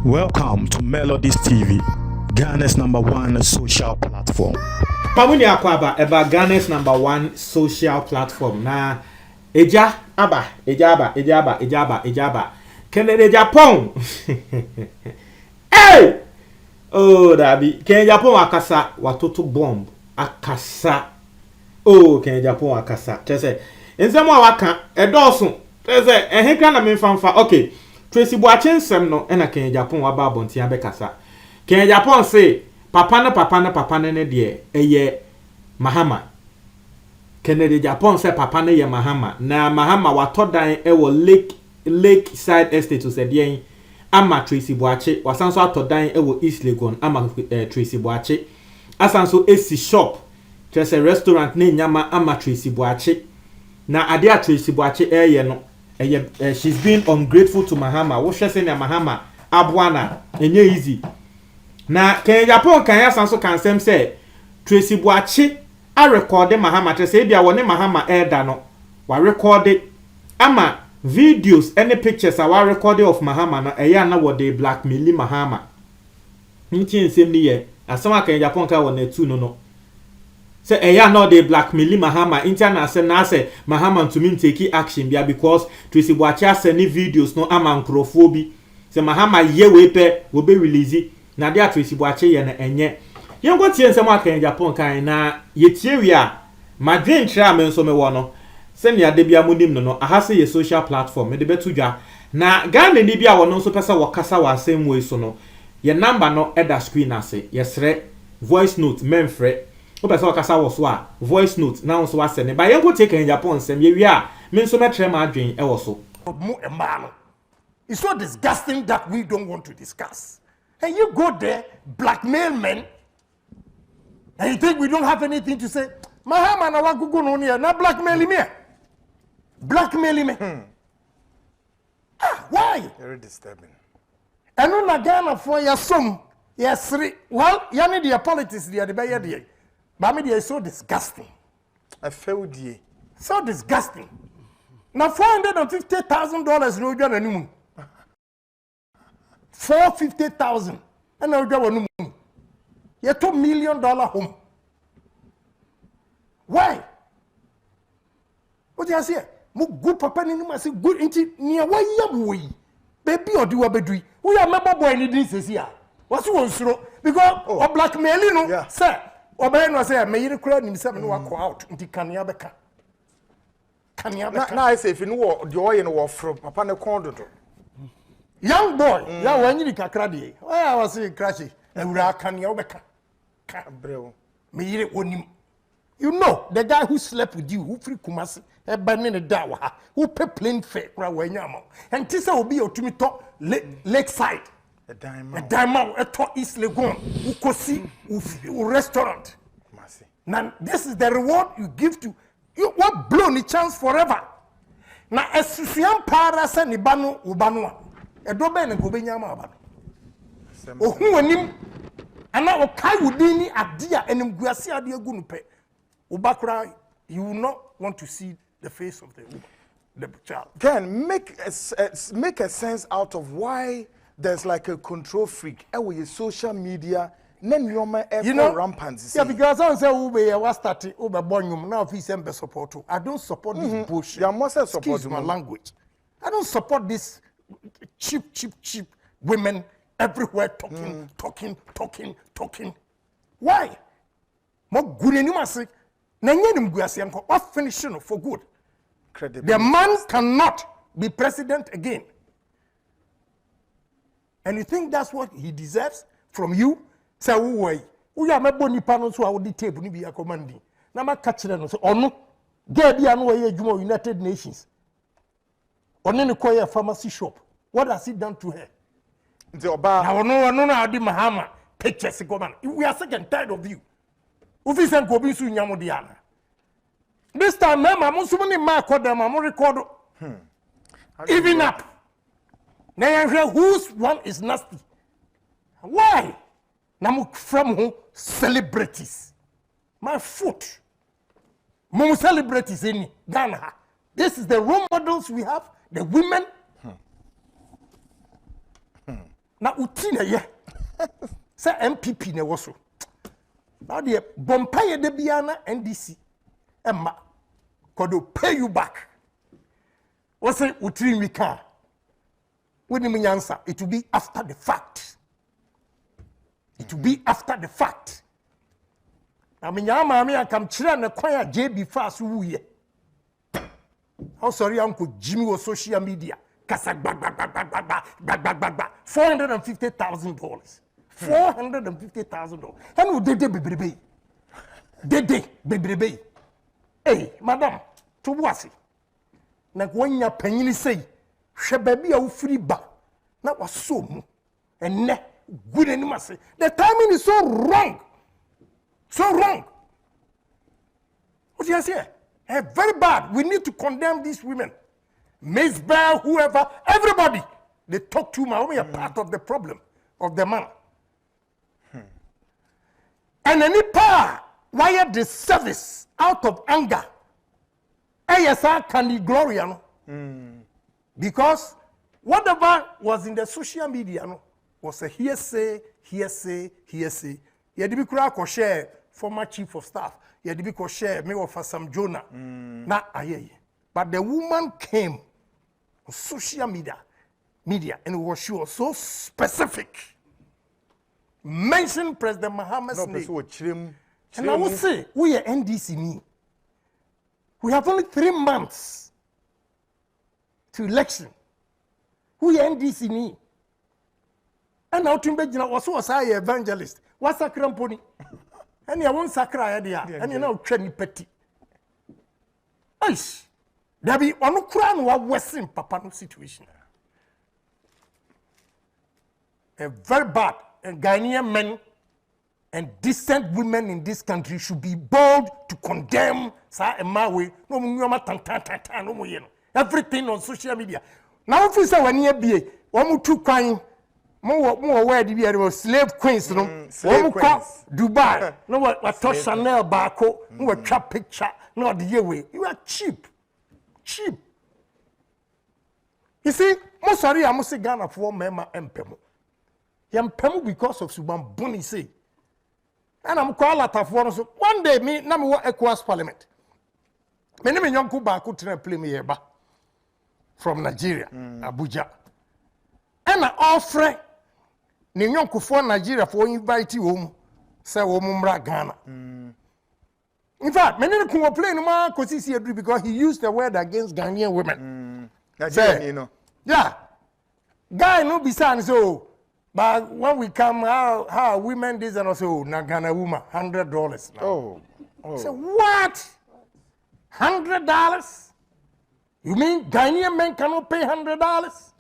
Welcome to Melodies TV, Ghana's #1 social platform. Pamuni akwaba eba Ghana's #1 social platform na eja aba. Kennedy Japan. Hey! Oh, Dabi. Kennedy Japan akasa watoto bomb akasa. Oh, Kennedy Japan akasa. Tese enzemo waka edoso. Tese ehenkra na memfanfa. Okay. Tracy Boachen sem no na Kennedy Japan waba abonti abekasa. Kennedy Japan say papa ne de eye Mahama. Kennedy Japan say papa ne ye Mahama. Na Mahama watodan ewo Lakeside Estate to say ama Tracy Boache wasanso atodan ewo East Legon ama Tracy Boache asanso esi shop just a restaurant ne nyama ama Tracy Boache na ade a Tracy Boache eye no she's been ungrateful to Mahama wo hwe se na Mahama aboana enye easy na Kennedy Japan kan asanso kan sem say Tracy Boache a record Mahama te say bia woni Mahama elder no wa record ama videos any pictures our recording of Mahama na eya na wo dey blackmail Mahama ntin nsem ni ye asama kan Japan ka wona tu no say eya na dey blackmail Mahama ntin na say Mahama to me take action bia because Tracy Boache send videos no ama nkrofo bi say Mahama ye we pe wo be release na dey Tracy Boache ye na enye yengo tie nsem aka Japan kan na ye tie wi a madwen tra me nso me wo no senya de bia munim no ahase ye social platform me de betudwa na Ghana ni bia wono so pesa wakasa wa same way so no ye number no eda screen ase yesre voice note memfre o pesa wakasa wo so a voice note na so ase ne ba ye go take in Japan sem ye wi a me nso metre ma adwen e wo so mu emano. It's so disgusting that we don't want to discuss. And you go there blackmail men and you think we don't have anything to say. Mahama na wa gugu no ne na blackmail me. Blackmailing me. Why? Very disturbing. And on Ghana for your son, yes, well, you need your politics, the other but me is so disgusting. I failed ye. So disgusting. Now $450,000 no join anymore. $450,000 and no join anymore. You $2 million home. Why? What do you say? Mo good papa ni ma say good inti ni wa yam we baby odi wa bedui we ya meba boy ni din sesi a was won suro because o blackmail no say o be no say me yire kura ni se me no wa call out nti kania beka na I say if you wo de oye no wo fro papa ne kon dodo young boy ya wa nyiri kakra de o ya was crash ewura kania beka ka brew me yire onim. You know, the guy who slept with you, who free Kumasi, a banana dawa, who pay plane fare, and Tissa will be your to me top lakeside. A diamond, a top East Legon, who could see restaurant. Now, this is the reward you give to you. What blown the chance forever? Now, a Sufian Paras and Ibano Ubanua, a doben and Gobenyama. Oh, who and him, and now Kai Woodini at Dia and Guasia Dia Gunupe. Ubakra, you will not want to see the face of the child. Can make a sense out of why there's like a control freak. With social media, you know, rampant. Yeah, because I say Ube was starting Ube Bonyum now. If he's support, I don't support this bullshit. You must support Excuse my language. I don't support this cheap women everywhere talking. Why? More good than you must say. What finishing for good? The man cannot be president again. And you think that's what he deserves from you? Say, why? We are my bony panels who are the table, be a commanding. Now, my catcher and say, oh no, get the annual United Nations. Or then acquire a pharmacy shop. What has he done to her? Now, no, I did Mahama. Pictures, we are sick and tired of you. Ufisen ko bi su nyamo diana. This time mama musumuni ma koda ma mo record. Even up. Na yan whose one is nasty. Why? Na from who celebrities. My foot. Mo celebrities in Ghana. This is the role models we have. the women na utina ye say MPP ne woso now the bompaye de bia na NDC emma kodo pay you back what say utiri we can when me answer it will be after the fact it will be after the fact na me nyama me akam kire na kwan a JB fast wuye how sorry uncle Jimmy was social media kasa $450,000 $450,000 and we dede bebrebe hey madam to wasi na kwanya panyini sei hwe baby a wo free ba na waso mu enne good anima say the timing is so wrong what you say very bad. We need to condemn these women. Miss Bell, whoever, everybody. They talk too much. We are part of the problem of the man. And any power wire the service out of anger. ASR can be glory. Because whatever was in the social media was a hearsay. You had to share former chief of staff. You had to share me for some Jonah. But the woman came on social media, and she was so specific. Mentioned President Muhammad's name. And I would say, we are NDC. We have only 3 months to election. We are NDC. And now Timbejina was also an evangelist. What's a cramponi? And you won't sacra idea, and you know, Trenny Petty. Ice. There be on crown or Western Papano situation. A very bad and Ghanaian men and decent women in this country should be bold to condemn Sa and Maui. No more everything on social media. Now, if you say when you be one too kind. More where the was slave queens, no, Dubai, no, what Chanel Barco, no, trap picture, no, the way. You are cheap. You see, most sorry, I must say Ghana for Mema and Pemo. Pemo because of Suban Boni say. And I'm called out of one day, me, number one Ecowas Parliament. My name is Yonko Barco to play me here from Nigeria, Abuja. And I offer. Ni nyonko for Nigeria for invite you say wo mumra Ghana. In fact, many can complain ma Kosisi Edri because he used the word against Ghanaian women. Nigeria, you know. Yeah. Guy no be saying so, but when we come how women this and also na Ghana woman $100 now. Oh. So what? $100? You mean Ghanaian men cannot pay $100?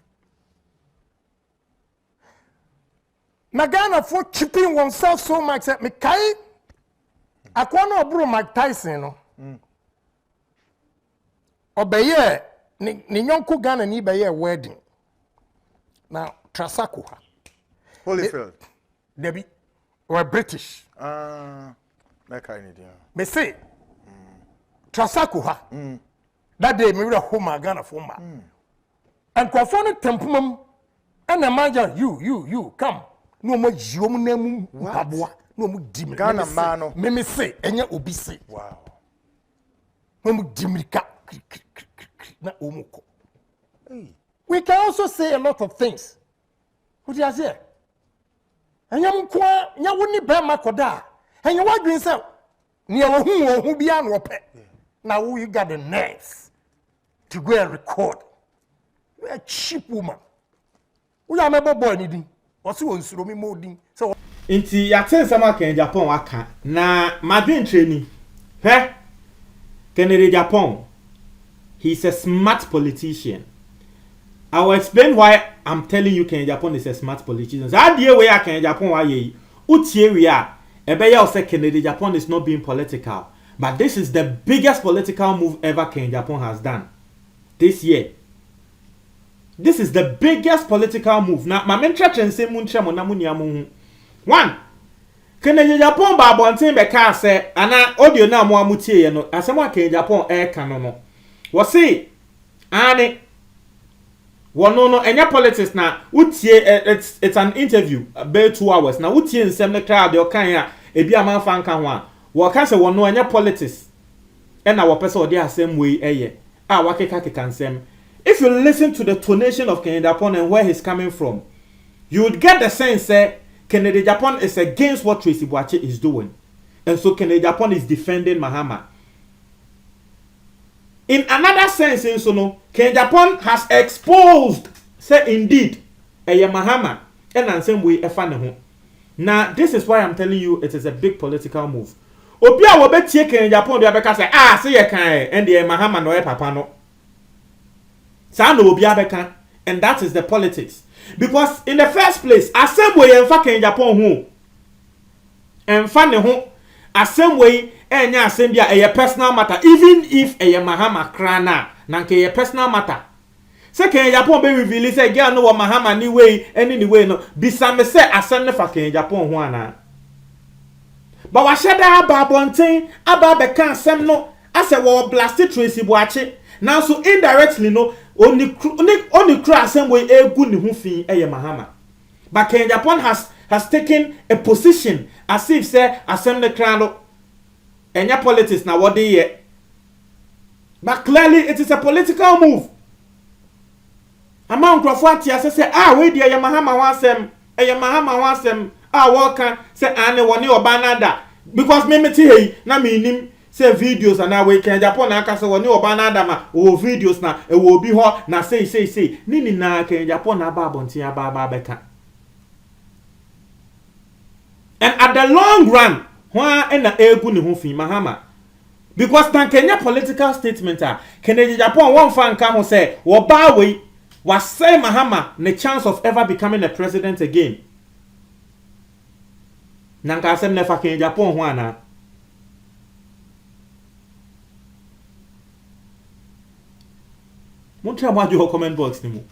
Ghana for keeping oneself so much that me kai akwana obro Mike Tyson no obeye ni nyonko Ghana ni beye wedding now Trasako ha Holyfield Debbie or British that kind of me say Trasako ha that day me home Ghana for ma and kwafone tempumam and imagine you come no mo jiom na mu paboa no mo dim Ghana man no me say enya obi say wow no mo dimrika na omuko we can also say a lot of things what you say enya mkoa nya woni be makoda enya wadwin say ne wo hu bia no ope now you got the nerves to go and record you a cheap woman we are member boy needing what's on Suromi molding so inti yaten sama kan Japan waka na madwin training Kennedy Japan, he's a smart politician. I will explain why I'm telling you Kennedy Japan is a smart politician. That day where Kennedy Japan why utie we are ebeya say Kennedy Japan is not being political, but this is the biggest political move ever Kennedy Japan has done this year. This is the biggest political move. Now, my main church and say one. Kennedy Japan ba bonten be ka say ana audio na mo amutie no asemo Kennedy Japan e ka no. Wo say ane no enya politics na utie it's an interview about 2 hours na utie nsem ne crowd de okan a ebi amanfa nka ho a wo ka se no enya politics e na wo pese odi asem we eye a wakeka keka nsem. If you listen to the tonation of Kennedy Agyapong and where he's coming from, you would get the sense that Kennedy Agyapong is against what Tracy Boakye is doing, and so Kennedy Agyapong is defending Mahama. In another sense, Kennedy Agyapong has exposed, say indeed, Mahama, and the same way Efane. Now, this is why I'm telling you it is a big political move. Obia wo betie Kennedy Agyapong do abeka say say ye kan and the Mahama no e papa no. Sa no obia beka, and that is the politics. Because in the first place, assembly enfa Kennedy Agyapong ho. Enfa ne ho assembly enya assembly a personal matter, even if Mahama krana na nke personal matter. Say Kennedy Agyapong be reveal say girl no Mahama ni way any way no bisa me say asem ne fa Kennedy Agyapong ho ana. But wa sheda aba bonten aba be kan asem no ase wo blast Tracy Boakye. Now so indirectly no only cry asem we egu ni ho fin Mahama. But Kennedy Agyapong has taken a position as if say asem ne kra no enya politics na what dey here. But clearly it is a political move. Among Crawford say we dey Mahama wansem Mahama wansem waka say ane woni obanada because me meti hey na me nim say videos and na we Kennedy Agyapong na aka say woni obanada ma o videos na e wo bi ho na say ni na Kennedy Agyapong na ba bontin aba beka. And at the long run why na egu ni ho fin Mahama because tan Kenya political statement Kennedy Agyapong won fan ka ho say wo ba we was say Mahama the chance of ever becoming a president again. Nanka asem ne fa Kennedy Agyapong ho ana. Montra mo adu comment box ni mo.